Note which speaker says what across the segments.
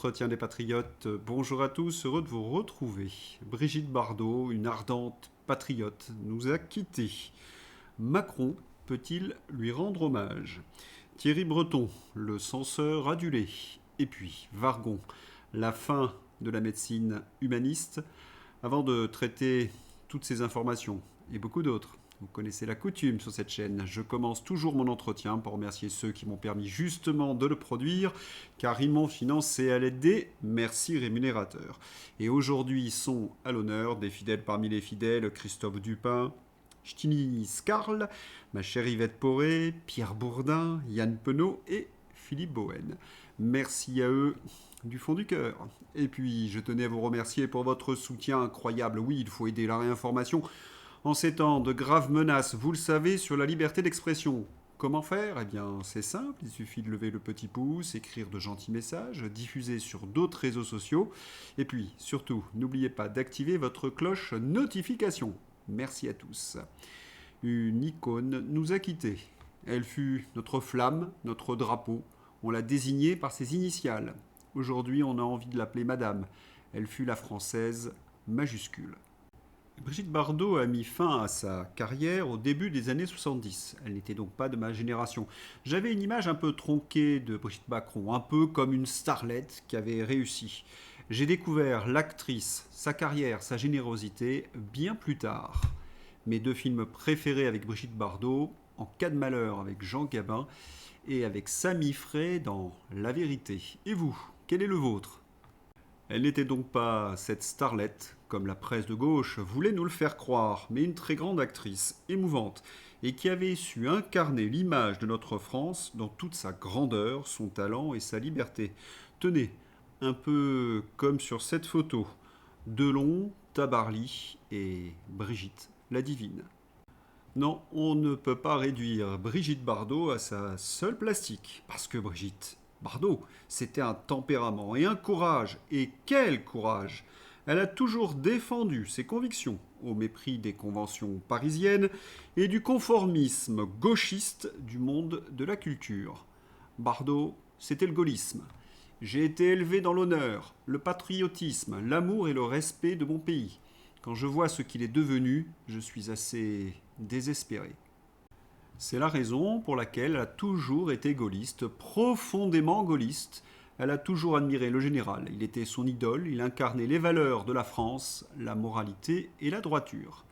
Speaker 1: L'entretien des patriotes. Bonjour à tous, heureux de vous retrouver. Brigitte Bardot, une ardente patriote, nous a quittés. Macron peut-il lui rendre hommage? Thierry Breton, le censeur adulé. Et puis Vargon, la fin de la médecine humaniste. Avant de traiter toutes ces informations et beaucoup d'autres, vous connaissez la coutume sur cette chaîne. Je commence toujours mon entretien pour remercier ceux qui m'ont permis justement de le produire, car ils m'ont financé à l'aide des merci rémunérateurs. Et aujourd'hui sont à l'honneur des fidèles parmi les fidèles, Christophe Dupin, Stini Scarl, ma chère Yvette Poré, Pierre Bourdin, Yann Penaud et Philippe Bohen. Merci à eux du fond du cœur. Et puis, je tenais à vous remercier pour votre soutien incroyable. Oui, il faut aider la réinformation en ces temps de graves menaces, vous le savez, sur la liberté d'expression. Comment faire? Eh bien, c'est simple, il suffit de lever le petit pouce, écrire de gentils messages, diffuser sur d'autres réseaux sociaux. Et puis, surtout, n'oubliez pas d'activer votre cloche notification. Merci à tous. Une icône nous a quittés. Elle fut notre flamme, notre drapeau. On l'a désignée par ses initiales. Aujourd'hui, on a envie de l'appeler Madame. Elle fut la française majuscule. Brigitte Bardot a mis fin à sa carrière au début des années 70. Elle n'était donc pas de ma génération. J'avais une image un peu tronquée de Brigitte Macron, un peu comme une starlette qui avait réussi. J'ai découvert l'actrice, sa carrière, sa générosité bien plus tard. Mes deux films préférés avec Brigitte Bardot, En cas de malheur avec Jean Gabin et avec Samy Frey dans La vérité. Et vous, quel est le vôtre? Elle n'était donc pas cette starlette, comme la presse de gauche voulait nous le faire croire, mais une très grande actrice, émouvante, et qui avait su incarner l'image de notre France dans toute sa grandeur, son talent et sa liberté. Tenez, un peu comme sur cette photo, Delon, Tabarly et Brigitte, la divine. Non, on ne peut pas réduire Brigitte Bardot à sa seule plastique, parce que Brigitte Bardot, c'était un tempérament et un courage, et quel courage! Elle a toujours défendu ses convictions, au mépris des conventions parisiennes et du conformisme gauchiste du monde de la culture. Bardot, c'était le gaullisme. J'ai été élevé dans l'honneur, le patriotisme, l'amour et le respect de mon pays. Quand je vois ce qu'il est devenu, je suis assez désespéré. C'est la raison pour laquelle elle a toujours été gaulliste, profondément gaulliste. Elle a toujours admiré le général. Il était son idole, il incarnait les valeurs de la France, la moralité et la droiture.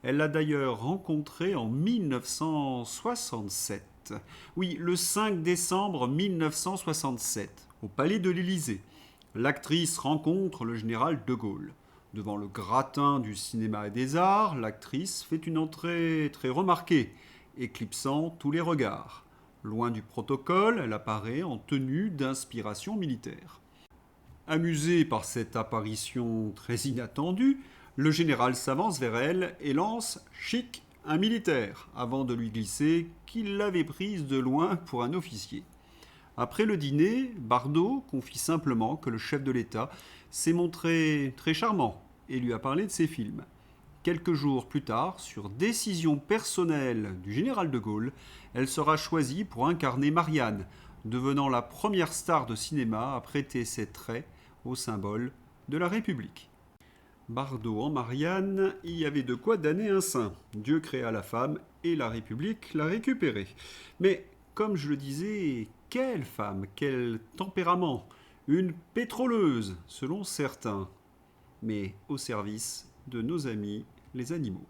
Speaker 1: Elle l'a d'ailleurs rencontré en 1967. Oui, le 5 décembre 1967, au palais de l'Élysée. L'actrice rencontre le général de Gaulle. Devant le gratin du cinéma et des arts, l'actrice fait une entrée très remarquée, éclipsant tous les regards. Loin du protocole, elle apparaît en tenue d'inspiration militaire. Amusé par cette apparition très inattendue, le général s'avance vers elle et lance chic un militaire, avant de lui glisser qu'il l'avait prise de loin pour un officier. Après le dîner, Bardot confie simplement que le chef de l'État s'est montré très charmant et lui a parlé de ses films. Quelques jours plus tard, sur décision personnelle du général de Gaulle, elle sera choisie pour incarner Marianne, devenant la première star de cinéma à prêter ses traits au symbole de la République. Bardot en Marianne, il y avait de quoi damner un saint. Dieu créa la femme et la République l'a récupérée. Mais, comme je le disais, quelle femme, quel tempérament! Une pétroleuse, selon certains, mais au service de nos amis les animaux.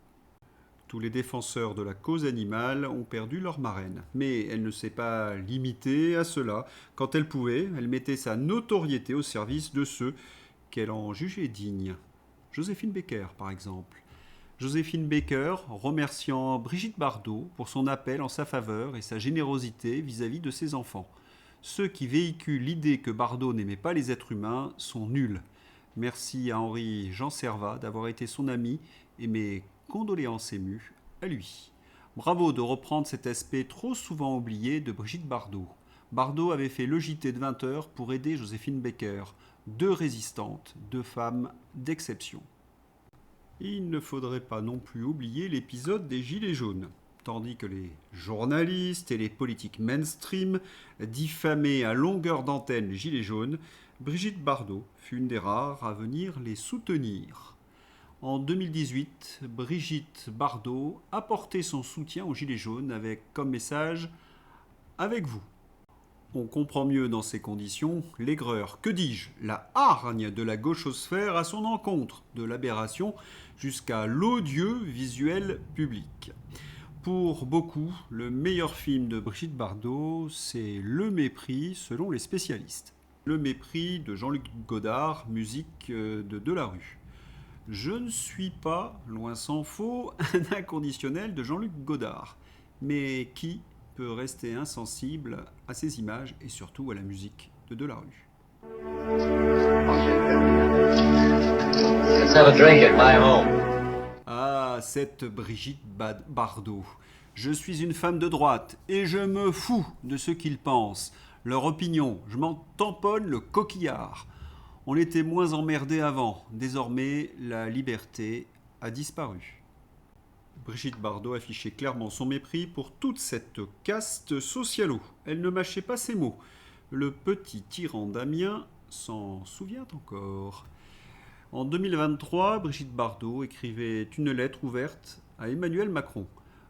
Speaker 1: Tous les défenseurs de la cause animale ont perdu leur marraine. Mais elle ne s'est pas limitée à cela. Quand elle pouvait, elle mettait sa notoriété au service de ceux qu'elle en jugeait dignes. Joséphine Baker, par exemple. Joséphine Baker remerciant Brigitte Bardot pour son appel en sa faveur et sa générosité vis-à-vis de ses enfants. Ceux qui véhiculent l'idée que Bardot n'aimait pas les êtres humains sont nuls. Merci à Henri Jean Servat d'avoir été son ami et mes condoléances émues à lui. Bravo de reprendre cet aspect trop souvent oublié de Brigitte Bardot. Bardot avait fait le JT de 20h pour aider Joséphine Baker, deux résistantes, deux femmes d'exception. Il ne faudrait pas non plus oublier l'épisode des Gilets jaunes. Tandis que les journalistes et les politiques mainstream diffamaient à longueur d'antenne les Gilets jaunes, Brigitte Bardot fut une des rares à venir les soutenir. En 2018, Brigitte Bardot a porté son soutien aux Gilets jaunes avec comme message « Avec vous ». On comprend mieux dans ces conditions l'aigreur, que dis-je, la hargne de la gauchosphère à son encontre, de l'aberration jusqu'à l'odieux visuel public. Pour beaucoup, le meilleur film de Brigitte Bardot, c'est Le Mépris selon les spécialistes. Le Mépris de Jean-Luc Godard, musique de Delarue. Je ne suis pas, loin s'en faut, un inconditionnel de Jean-Luc Godard. Mais qui peut rester insensible à ces images et surtout à la musique de Delarue?
Speaker 2: Let's have a drink at my home.
Speaker 1: Ah, cette Brigitte Bardot. Je suis une femme de droite et je me fous de ce qu'ils pensent. Leur opinion, je m'en tamponne le coquillard. On était moins emmerdés avant. Désormais, la liberté a disparu. Brigitte Bardot affichait clairement son mépris pour toute cette caste socialo. Elle ne mâchait pas ses mots. Le petit tyran d'Amiens s'en souvient encore. En 2023, Brigitte Bardot écrivait une lettre ouverte à Emmanuel Macron.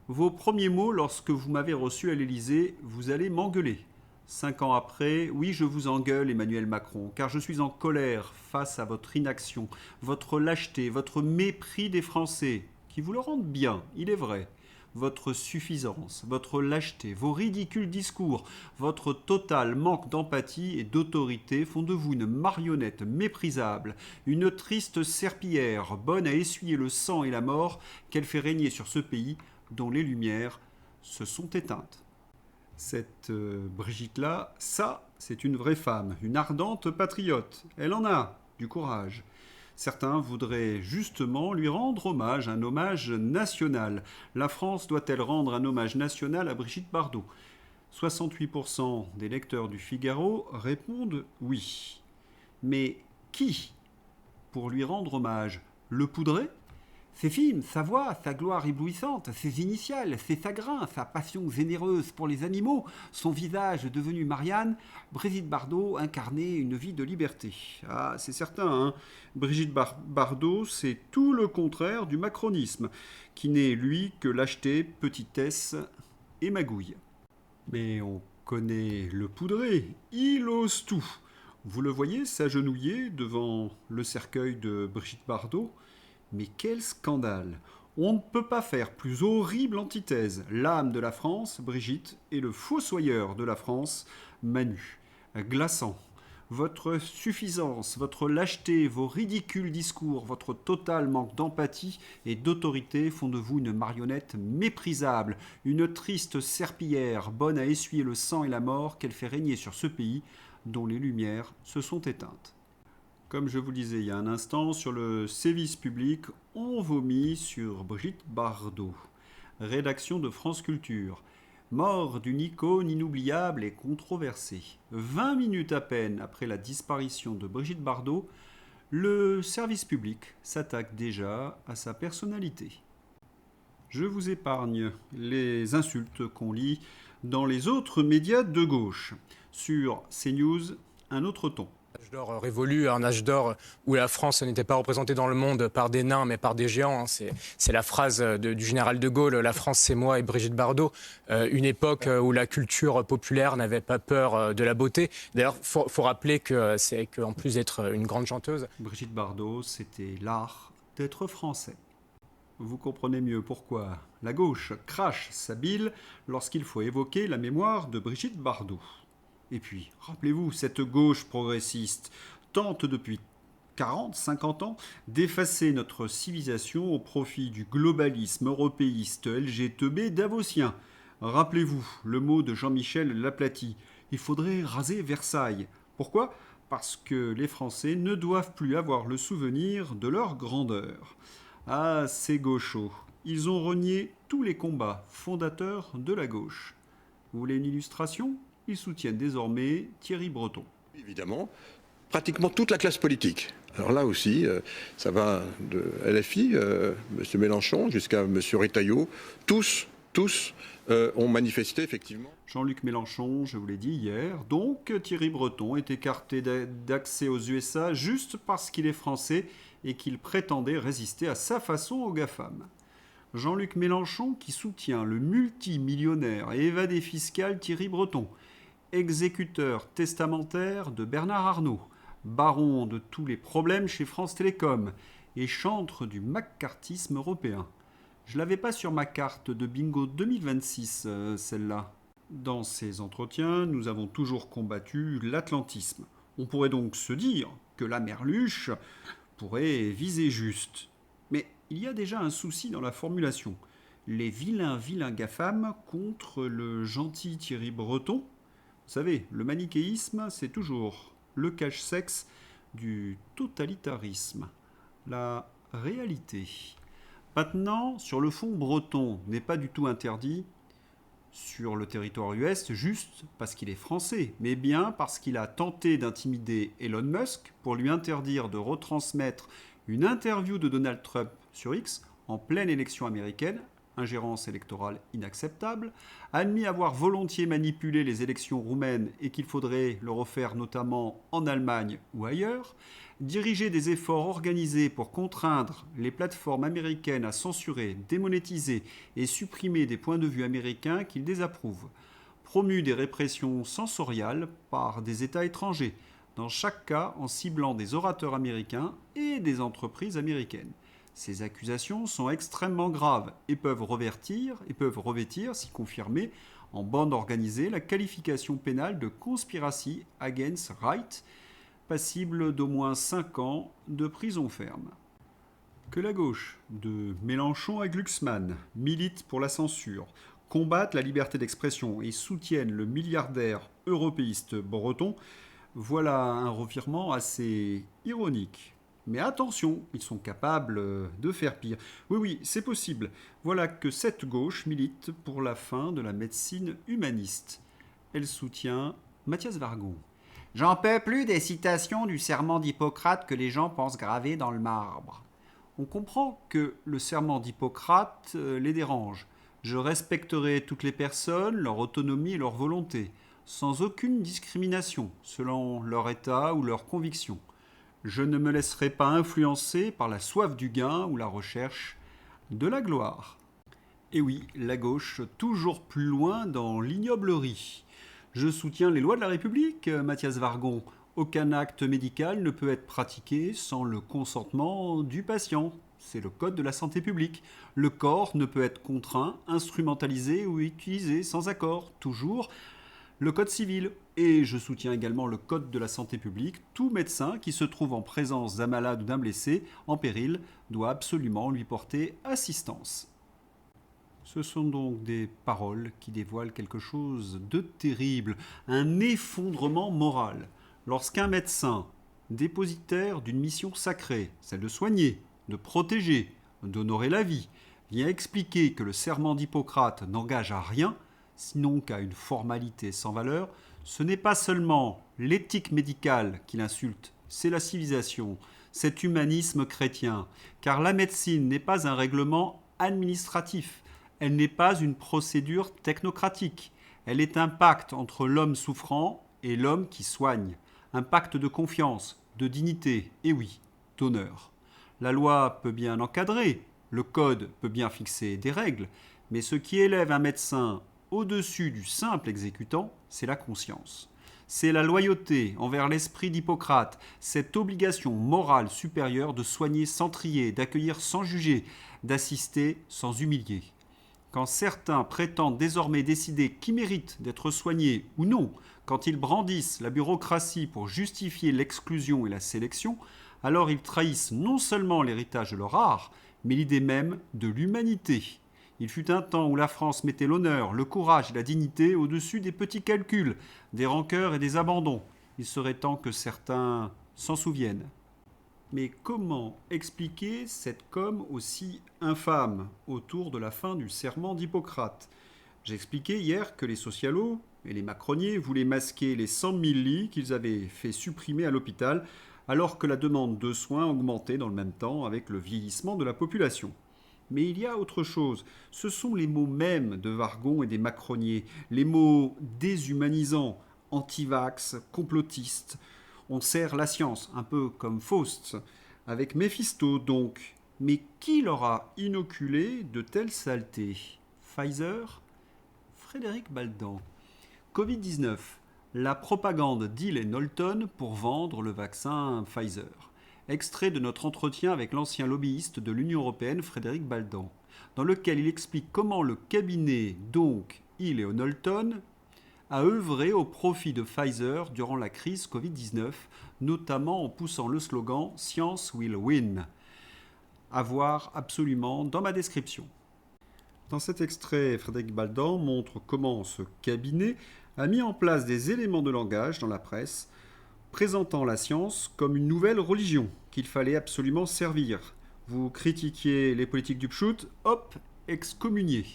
Speaker 1: Vos premiers mots lorsque vous m'avez reçu à l'Élysée, vous allez m'engueuler. 5 ans après, oui, je vous engueule, Emmanuel Macron, car je suis en colère face à votre inaction, votre lâcheté, votre mépris des Français, qui vous le rendent bien, il est vrai. Votre suffisance, votre lâcheté, vos ridicules discours, votre total manque d'empathie et d'autorité font de vous une marionnette méprisable, une triste serpillière, bonne à essuyer le sang et la mort qu'elle fait régner sur ce pays dont les lumières se sont éteintes. Cette Brigitte-là, ça, c'est une vraie femme, une ardente patriote. Elle en a du courage. Certains voudraient justement lui rendre hommage, un hommage national. La France doit-elle rendre un hommage national à Brigitte Bardot? 68% des lecteurs du Figaro répondent oui. Mais qui pour lui rendre hommage? Le poudrer? Ses films, sa voix, sa gloire éblouissante, ses initiales, ses chagrins, sa passion généreuse pour les animaux, son visage devenu Marianne, Brigitte Bardot incarnait une vie de liberté. Ah, c'est certain, hein. Brigitte Bardot, c'est tout le contraire du macronisme, qui n'est, lui, que lâcheté, petitesse et magouille. Mais on connaît le poudré, il ose tout. Vous le voyez s'agenouiller devant le cercueil de Brigitte Bardot? Mais quel scandale! On ne peut pas faire plus horrible antithèse. L'âme de la France, Brigitte, et le fossoyeur de la France, Manu. Glaçant. Votre suffisance, votre lâcheté, vos ridicules discours, votre total manque d'empathie et d'autorité font de vous une marionnette méprisable, une triste serpillière, bonne à essuyer le sang et la mort qu'elle fait régner sur ce pays dont les lumières se sont éteintes. Comme je vous le disais il y a un instant, sur le sévice public, on vomit sur Brigitte Bardot. Rédaction de France Culture. Mort d'une icône inoubliable et controversée. 20 minutes à peine après la disparition de Brigitte Bardot, le service public s'attaque déjà à sa personnalité. Je vous épargne les insultes qu'on lit dans les autres médias de gauche. Sur CNews, un autre ton.
Speaker 3: Un âge d'or révolu, un âge d'or où la France n'était pas représentée dans le monde par des nains mais par des géants. C'est la phrase du général de Gaulle, la France c'est moi et Brigitte Bardot. Une époque où la culture populaire n'avait pas peur de la beauté. D'ailleurs, faut rappeler qu'en plus d'être une grande chanteuse,
Speaker 1: Brigitte Bardot, c'était l'art d'être français. Vous comprenez mieux pourquoi la gauche crache sa bile lorsqu'il faut évoquer la mémoire de Brigitte Bardot. Et puis, rappelez-vous, cette gauche progressiste tente depuis 40, 50 ans d'effacer notre civilisation au profit du globalisme européiste LGTB davosien. Rappelez-vous le mot de Jean-Michel Laplaty, il faudrait raser Versailles. Pourquoi ? Parce que les Français ne doivent plus avoir le souvenir de leur grandeur. Ah, ces gauchos, ils ont renié tous les combats fondateurs de la gauche. Vous voulez une illustration ? Ils soutiennent désormais Thierry Breton.
Speaker 4: Évidemment, pratiquement toute la classe politique. Alors là aussi, ça va de LFI, M. Mélenchon, jusqu'à M. Retailleau. Tous ont manifesté effectivement.
Speaker 1: Jean-Luc Mélenchon, je vous l'ai dit hier, donc Thierry Breton est écarté d'accès aux USA juste parce qu'il est français et qu'il prétendait résister à sa façon aux GAFAM. Jean-Luc Mélenchon qui soutient le multimillionnaire et évadé fiscal Thierry Breton, exécuteur testamentaire de Bernard Arnault, baron de tous les problèmes chez France Télécom et chantre du macartisme européen. Je l'avais pas sur ma carte de bingo 2026, celle-là. Dans ces entretiens, nous avons toujours combattu l'atlantisme. On pourrait donc se dire que la merluche pourrait viser juste. Mais il y a déjà un souci dans la formulation. Les vilains GAFAM contre le gentil Thierry Breton. Vous savez, le manichéisme, c'est toujours le cache-sexe du totalitarisme. La réalité. Maintenant, sur le fond, Breton n'est pas du tout interdit sur le territoire US juste parce qu'il est français, mais bien parce qu'il a tenté d'intimider Elon Musk pour lui interdire de retransmettre une interview de Donald Trump sur X en pleine élection américaine, ingérence électorale inacceptable, admis avoir volontiers manipulé les élections roumaines et qu'il faudrait le refaire notamment en Allemagne ou ailleurs, diriger des efforts organisés pour contraindre les plateformes américaines à censurer, démonétiser et supprimer des points de vue américains qu'il désapprouve, promu des répressions sensoriales par des États étrangers, dans chaque cas en ciblant des orateurs américains et des entreprises américaines. Ces accusations sont extrêmement graves et peuvent revêtir, si confirmées, en bande organisée, la qualification pénale de conspiracy against right, passible d'au moins 5 ans de prison ferme. Que la gauche, de Mélenchon à Glucksmann, milite pour la censure, combatte la liberté d'expression et soutienne le milliardaire européiste breton, voilà un revirement assez ironique. Mais attention, ils sont capables de faire pire. Oui, c'est possible. Voilà que cette gauche milite pour la fin de la médecine humaniste. Elle soutient Mathias Wargon.
Speaker 2: J'en peux plus des citations du serment d'Hippocrate que les gens pensent graver dans le marbre.
Speaker 1: On comprend que le serment d'Hippocrate les dérange. Je respecterai toutes les personnes, leur autonomie et leur volonté, sans aucune discrimination, selon leur état ou leur conviction. Je ne me laisserai pas influencer par la soif du gain ou la recherche de la gloire. Et oui, la gauche, toujours plus loin dans l'ignoblerie. Je soutiens les lois de la République, Mathias Wargon. Aucun acte médical ne peut être pratiqué sans le consentement du patient. C'est le code de la santé publique. Le corps ne peut être contraint, instrumentalisé ou utilisé sans accord. Toujours le code civil. Et je soutiens également le code de la santé publique. Tout médecin qui se trouve en présence d'un malade ou d'un blessé en péril doit absolument lui porter assistance. Ce sont donc des paroles qui dévoilent quelque chose de terrible, un effondrement moral. Lorsqu'un médecin, dépositaire d'une mission sacrée, celle de soigner, de protéger, d'honorer la vie, vient expliquer que le serment d'Hippocrate n'engage à rien, sinon qu'à une formalité sans valeur, ce n'est pas seulement l'éthique médicale qu'il insulte, c'est la civilisation, cet humanisme chrétien, car la médecine n'est pas un règlement administratif, elle n'est pas une procédure technocratique, elle est un pacte entre l'homme souffrant et l'homme qui soigne, un pacte de confiance, de dignité, et oui, d'honneur. La loi peut bien encadrer, le code peut bien fixer des règles, mais ce qui élève un médecin au-dessus du simple exécutant, c'est la conscience. C'est la loyauté envers l'esprit d'Hippocrate, cette obligation morale supérieure de soigner sans trier, d'accueillir sans juger, d'assister sans humilier. Quand certains prétendent désormais décider qui mérite d'être soigné ou non, quand ils brandissent la bureaucratie pour justifier l'exclusion et la sélection, alors ils trahissent non seulement l'héritage de leur art, mais l'idée même de l'humanité. Il fut un temps où la France mettait l'honneur, le courage et la dignité au-dessus des petits calculs, des rancœurs et des abandons. Il serait temps que certains s'en souviennent. Mais comment expliquer cette com aussi infâme autour de la fin du serment d'Hippocrate ? J'expliquais hier que les socialos et les macroniers voulaient masquer les 100 000 lits qu'ils avaient fait supprimer à l'hôpital, alors que la demande de soins augmentait dans le même temps avec le vieillissement de la population. Mais il y a autre chose. Ce sont les mots mêmes de Wargon et des macronniers, les mots déshumanisants, anti-vax, complotistes. On sert la science, un peu comme Faust, avec Méphisto donc. Mais qui leur a inoculé de telles saletés? Pfizer? Frédéric Baldan. Covid-19. La propagande d'Hill et Knowlton pour vendre le vaccin Pfizer. Extrait de notre entretien avec l'ancien lobbyiste de l'Union européenne Frédéric Baldan, dans lequel il explique comment le cabinet, donc Hill et Knowlton, a œuvré au profit de Pfizer durant la crise Covid-19, notamment en poussant le slogan « Science will win ». À voir absolument dans ma description. Dans cet extrait, Frédéric Baldan montre comment ce cabinet a mis en place des éléments de langage dans la presse présentant la science comme une nouvelle religion qu'il fallait absolument servir. Vous critiquiez les politiques du pchout, hop, excommunié.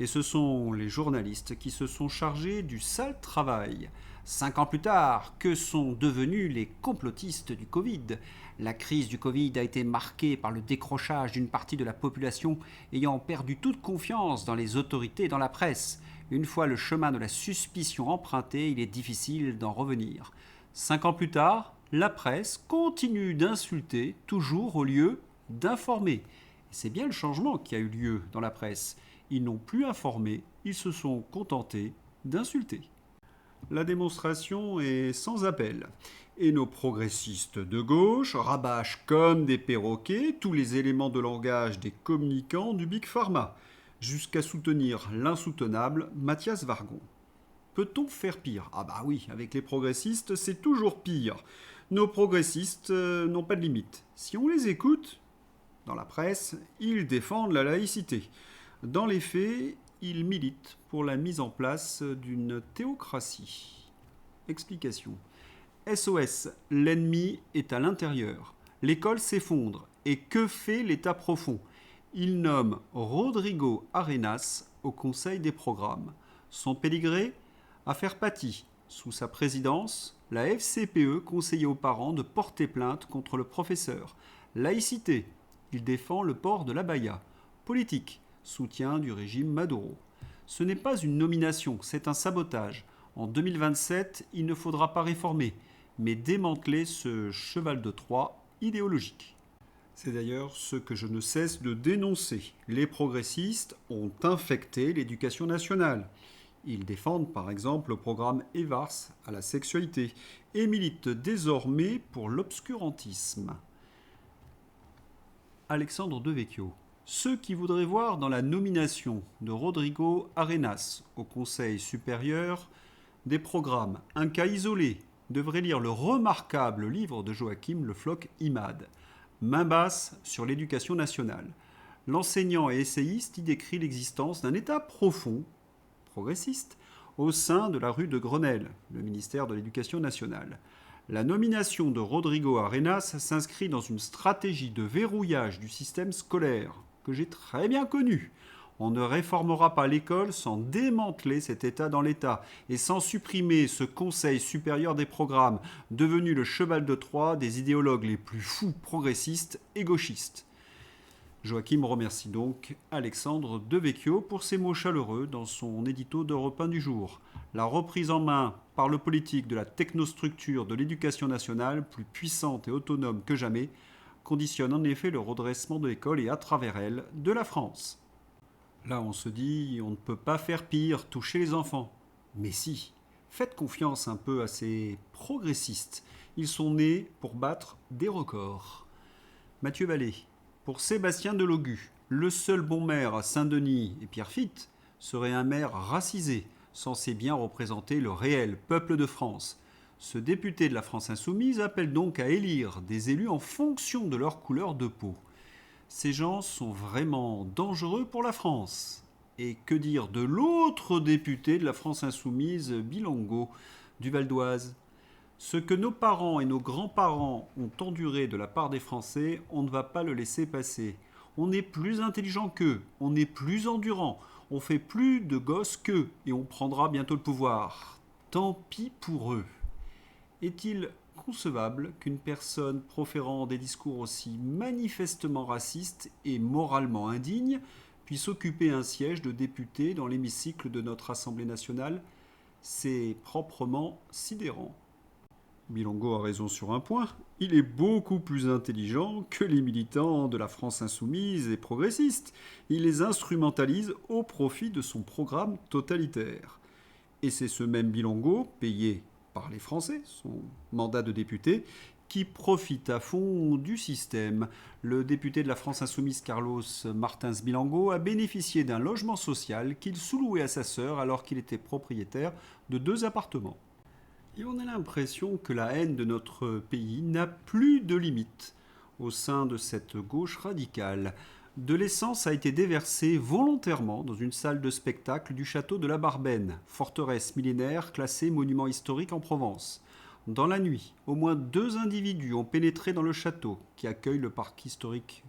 Speaker 1: Et ce sont les journalistes qui se sont chargés du sale travail. 5 ans plus tard, que sont devenus les complotistes du Covid? La crise du Covid a été marquée par le décrochage d'une partie de la population ayant perdu toute confiance dans les autorités et dans la presse. Une fois le chemin de la suspicion emprunté, il est difficile d'en revenir. 5 ans plus tard, la presse continue d'insulter, toujours au lieu d'informer. Et c'est bien le changement qui a eu lieu dans la presse. Ils n'ont plus informé, ils se sont contentés d'insulter. La démonstration est sans appel. Et nos progressistes de gauche rabâchent comme des perroquets tous les éléments de langage des communicants du Big Pharma, jusqu'à soutenir l'insoutenable Mathias Wargon. Peut-on faire pire? Ah bah oui, avec les progressistes, c'est toujours pire. Nos progressistes n'ont pas de limite. Si on les écoute, dans la presse, ils défendent la laïcité. Dans les faits, ils militent pour la mise en place d'une théocratie. Explication. SOS, l'ennemi est à l'intérieur. L'école s'effondre. Et que fait l'État profond? Il nomme Rodrigo Arenas au Conseil des programmes. Son pédigré? Affaire Paty. Sous sa présidence, la FCPE conseillait aux parents de porter plainte contre le professeur. Laïcité. Il défend le port de l'abaya. Politique. Soutien du régime Maduro. Ce n'est pas une nomination, c'est un sabotage. En 2027, il ne faudra pas réformer, mais démanteler ce cheval de Troie idéologique. C'est d'ailleurs ce que je ne cesse de dénoncer. Les progressistes ont infecté l'éducation nationale. Ils défendent par exemple le programme EVARS à la sexualité et militent désormais pour l'obscurantisme. Alexandre Devecchio. Ceux qui voudraient voir dans la nomination de Rodrigo Arenas au Conseil supérieur des programmes un cas isolé devraient lire le remarquable livre de Joachim Le Floch-Imad, Main basse sur l'éducation nationale. L'enseignant et essayiste y décrit l'existence d'un état profond, progressiste, au sein de la rue de Grenelle, le ministère de l'Éducation nationale. La nomination de Rodrigo Arenas s'inscrit dans une stratégie de verrouillage du système scolaire que j'ai très bien connue. On ne réformera pas l'école sans démanteler cet État dans l'État et sans supprimer ce Conseil supérieur des programmes, devenu le cheval de Troie des idéologues les plus fous progressistes et gauchistes. Joachim remercie donc Alexandre Devecchio pour ses mots chaleureux dans son édito d'Europe 1 du jour. La reprise en main par le politique de la technostructure de l'éducation nationale, plus puissante et autonome que jamais, conditionne en effet le redressement de l'école et à travers elle, de la France. Là, on se dit, on ne peut pas faire pire, toucher les enfants. Mais si, faites confiance un peu à ces progressistes. Ils sont nés pour battre des records. Mathieu Vallée. Pour Sébastien Delogu, le seul bon maire à Saint-Denis et Pierrefitte serait un maire racisé, censé bien représenter le réel peuple de France. Ce député de la France insoumise appelle donc à élire des élus en fonction de leur couleur de peau. Ces gens sont vraiment dangereux pour la France. Et que dire de l'autre député de la France insoumise, Bilongo, du Val d'Oise? Ce que nos parents et nos grands-parents ont enduré de la part des Français, on ne va pas le laisser passer. On est plus intelligent qu'eux, on est plus endurant, on fait plus de gosses qu'eux et on prendra bientôt le pouvoir. Tant pis pour eux. Est-il concevable qu'une personne proférant des discours aussi manifestement racistes et moralement indignes puisse occuper un siège de député dans l'hémicycle de notre Assemblée nationale. C'est proprement sidérant. Bilongo a raison sur un point, il est beaucoup plus intelligent que les militants de la France insoumise et progressiste. Il les instrumentalise au profit de son programme totalitaire. Et c'est ce même Bilongo, payé par les Français, son mandat de député, qui profite à fond du système. Le député de la France insoumise Carlos Martins Bilongo a bénéficié d'un logement social qu'il sous-louait à sa sœur alors qu'il était propriétaire de 2 appartements. Et on a l'impression que la haine de notre pays n'a plus de limite au sein de cette gauche radicale. De l'essence a été déversée volontairement dans une salle de spectacle du château de la Barbaine, forteresse millénaire classée monument historique en Provence. Dans la nuit, au moins 2 individus ont pénétré dans le château, qui accueille le parc historique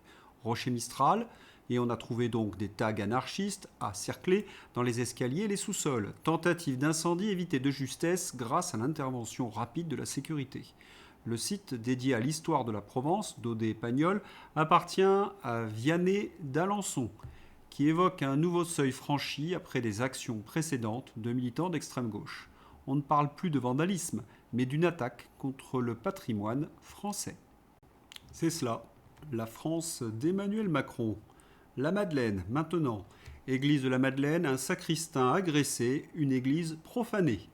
Speaker 1: Rocher-Mistral, et on a trouvé donc des tags anarchistes à cercler dans les escaliers et les sous-sols. Tentative d'incendie évitée de justesse grâce à l'intervention rapide de la sécurité. Le site dédié à l'histoire de la Provence, d'Audet-Pagnol, appartient à Vianney d'Alençon, qui évoque un nouveau seuil franchi après des actions précédentes de militants d'extrême gauche. On ne parle plus de vandalisme, mais d'une attaque contre le patrimoine français. C'est cela, la France d'Emmanuel Macron. La Madeleine, maintenant. Église de la Madeleine, un sacristain agressé, une église profanée.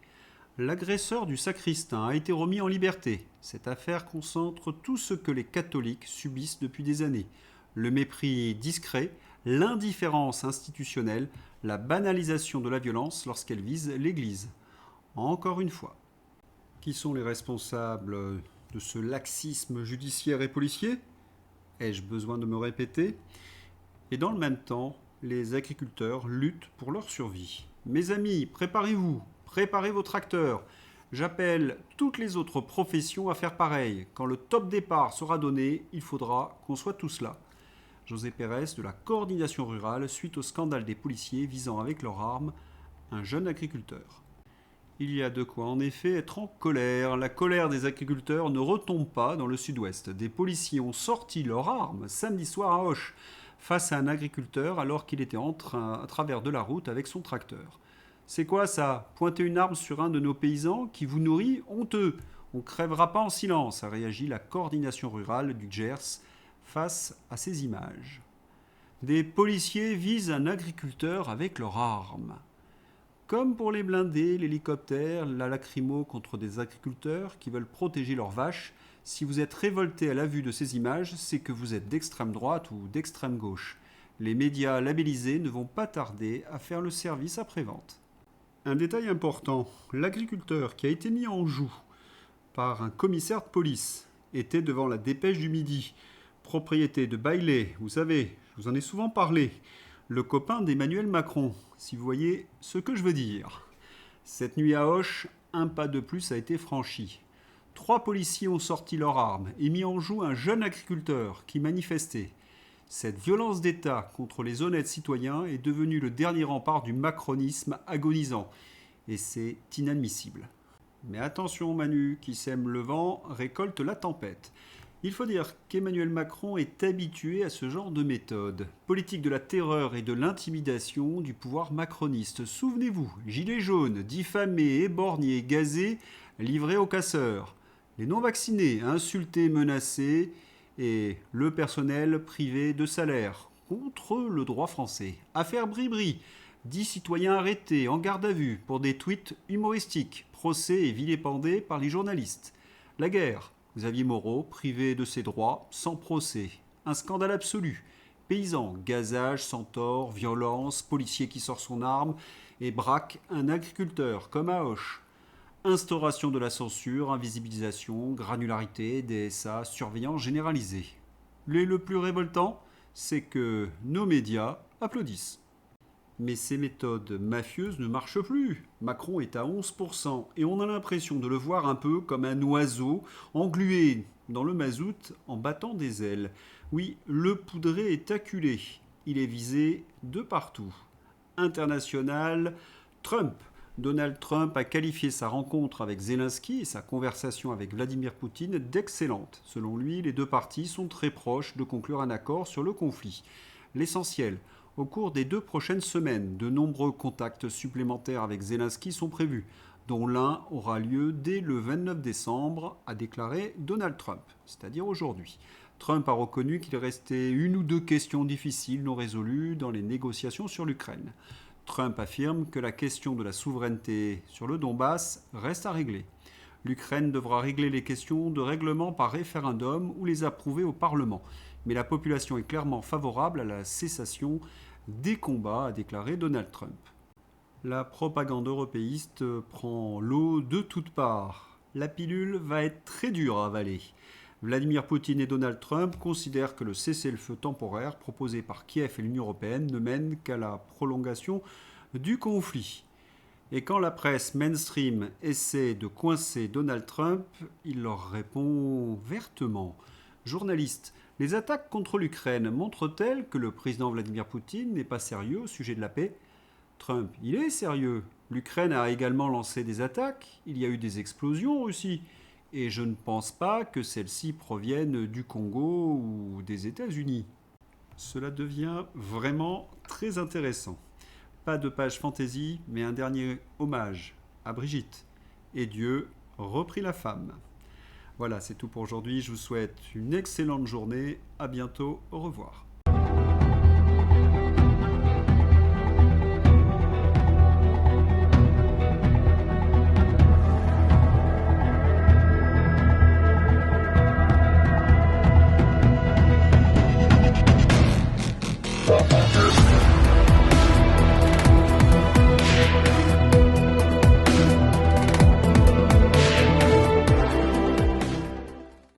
Speaker 1: L'agresseur du sacristain a été remis en liberté. Cette affaire concentre tout ce que les catholiques subissent depuis des années. Le mépris discret, l'indifférence institutionnelle, la banalisation de la violence lorsqu'elle vise l'Église. Encore une fois. Qui sont les responsables de ce laxisme judiciaire et policier ? Ai-je besoin de me répéter ? Et dans le même temps, les agriculteurs luttent pour leur survie. Mes amis, préparez-vous, préparez vos tracteurs. J'appelle toutes les autres professions à faire pareil. Quand le top départ sera donné, il faudra qu'on soit tous là. José Pérez de la coordination rurale suite au scandale des policiers visant avec leurs armes un jeune agriculteur. Il y a de quoi en effet être en colère. La colère des agriculteurs ne retombe pas dans le sud-ouest. Des policiers ont sorti leurs armes samedi soir à Auch face à un agriculteur alors qu'il était en train à travers de la route avec son tracteur. C'est quoi ça ? Pointer une arme sur un de nos paysans qui vous nourrit ? Honteux. On crèvera pas en silence, a réagi la coordination rurale du Gers face à ces images. Des policiers visent un agriculteur avec leurs armes. Comme pour les blindés, l'hélicoptère, la lacrymo contre des agriculteurs qui veulent protéger leurs vaches, si vous êtes révolté à la vue de ces images, c'est que vous êtes d'extrême droite ou d'extrême gauche. Les médias labellisés ne vont pas tarder à faire le service après-vente. Un détail important, l'agriculteur qui a été mis en joue par un commissaire de police était devant la Dépêche du Midi, propriété de Bailey, vous savez, je vous en ai souvent parlé, le copain d'Emmanuel Macron, si vous voyez ce que je veux dire. Cette nuit à Auch, un pas de plus a été franchi. 3 policiers ont sorti leurs armes et mis en joue un jeune agriculteur qui manifestait. Cette violence d'État contre les honnêtes citoyens est devenue le dernier rempart du macronisme agonisant. Et c'est inadmissible. Mais attention Manu, qui sème le vent récolte la tempête. Il faut dire qu'Emmanuel Macron est habitué à ce genre de méthode. Politique de la terreur et de l'intimidation du pouvoir macroniste. Souvenez-vous, gilets jaunes, diffamés, éborgnés, gazés, livrés aux casseurs. Les non-vaccinés, insultés, menacés, et le personnel privé de salaire, contre le droit français. Affaire Bribri, 10 citoyens arrêtés en garde à vue pour des tweets humoristiques, procès et vilipendés par les journalistes. La guerre, Xavier Moreau, privé de ses droits, sans procès. Un scandale absolu. Paysans, gazage, centaure, violence, policier qui sort son arme et braque un agriculteur, comme à Auch. Instauration de la censure, invisibilisation, granularité, DSA, surveillance généralisée. Le plus révoltant, c'est que nos médias applaudissent. Mais ces méthodes mafieuses ne marchent plus. Macron est à 11% et on a l'impression de le voir un peu comme un oiseau englué dans le mazout en battant des ailes. Oui, le poudré est acculé. Il est visé de partout. International, Trump. Donald Trump a qualifié sa rencontre avec Zelensky et sa conversation avec Vladimir Poutine d'excellente. Selon lui, les deux parties sont très proches de conclure un accord sur le conflit. L'essentiel, au cours des 2 prochaines semaines, de nombreux contacts supplémentaires avec Zelensky sont prévus, dont l'un aura lieu dès le 29 décembre, a déclaré Donald Trump, c'est-à-dire aujourd'hui. Trump a reconnu qu'il restait 1 ou 2 questions difficiles non résolues dans les négociations sur l'Ukraine. Trump affirme que la question de la souveraineté sur le Donbass reste à régler. L'Ukraine devra régler les questions de règlement par référendum ou les approuver au Parlement. Mais la population est clairement favorable à la cessation des combats, a déclaré Donald Trump. La propagande européiste prend l'eau de toutes parts. La pilule va être très dure à avaler. Vladimir Poutine et Donald Trump considèrent que le cessez-le-feu temporaire proposé par Kiev et l'Union européenne ne mène qu'à la prolongation du conflit. Et quand la presse mainstream essaie de coincer Donald Trump, il leur répond vertement. Journaliste, les attaques contre l'Ukraine montrent-elles que le président Vladimir Poutine n'est pas sérieux au sujet de la paix ? Trump, il est sérieux. L'Ukraine a également lancé des attaques. Il y a eu des explosions aussi. Et je ne pense pas que celles-ci proviennent du Congo ou des États-Unis. Cela devient vraiment très intéressant. Pas de page fantaisie, mais un dernier hommage à Brigitte. Et Dieu reprit la femme. Voilà, c'est tout pour aujourd'hui. Je vous souhaite une excellente journée. À bientôt. Au revoir.